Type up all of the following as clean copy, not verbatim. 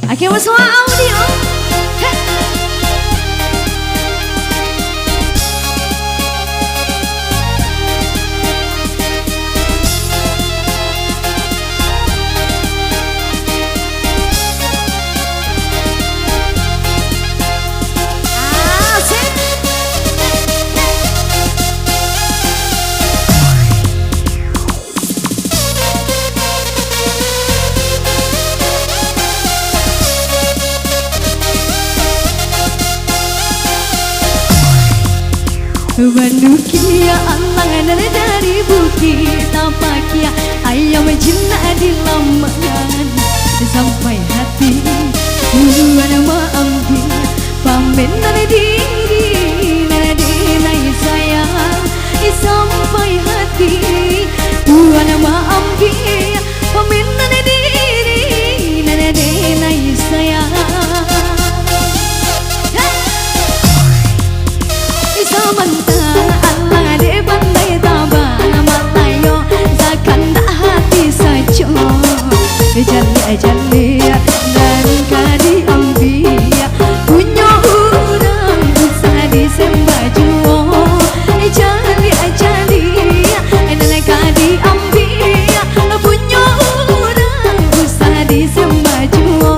Aqui é semua audio. Manukia alangan dari bukit tapakia ayam jinak di lamangan sampai hati tujuan maambil pamen nana diri nai sayang sampai hati tujuan maambil pamen nana diri nai sayang Samantha Allah de pandai tabana matayo takkan tak hati saja jali dan kadi ambiya punya orang bisa disembah juo jali dan kadi ambiya punya orang bisa disembah juo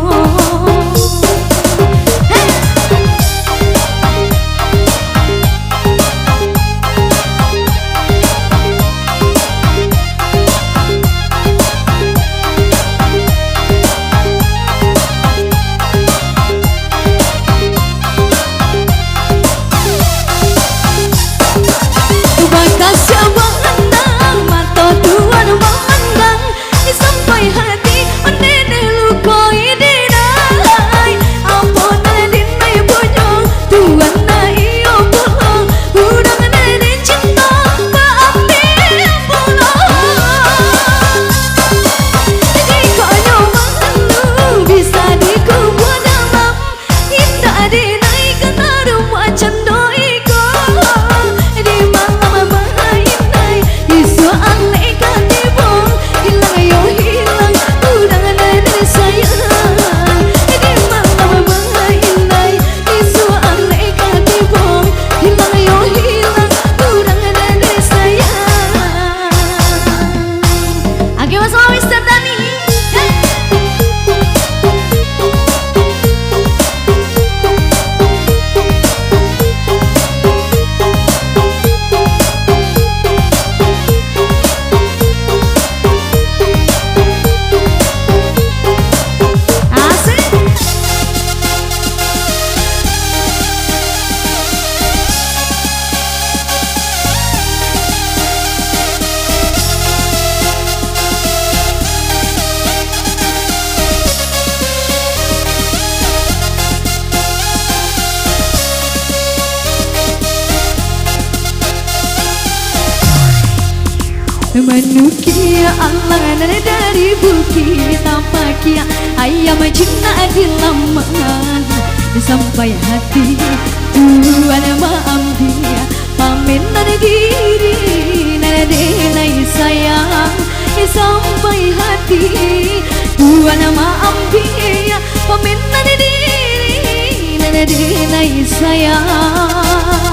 Manukia alangan dari bukit tapakia ayam jinak di lamangan sampai hati tujuan maambil pamen nana diri nai sayang sampai hati tujuan maambil pamen nana diri nai sayang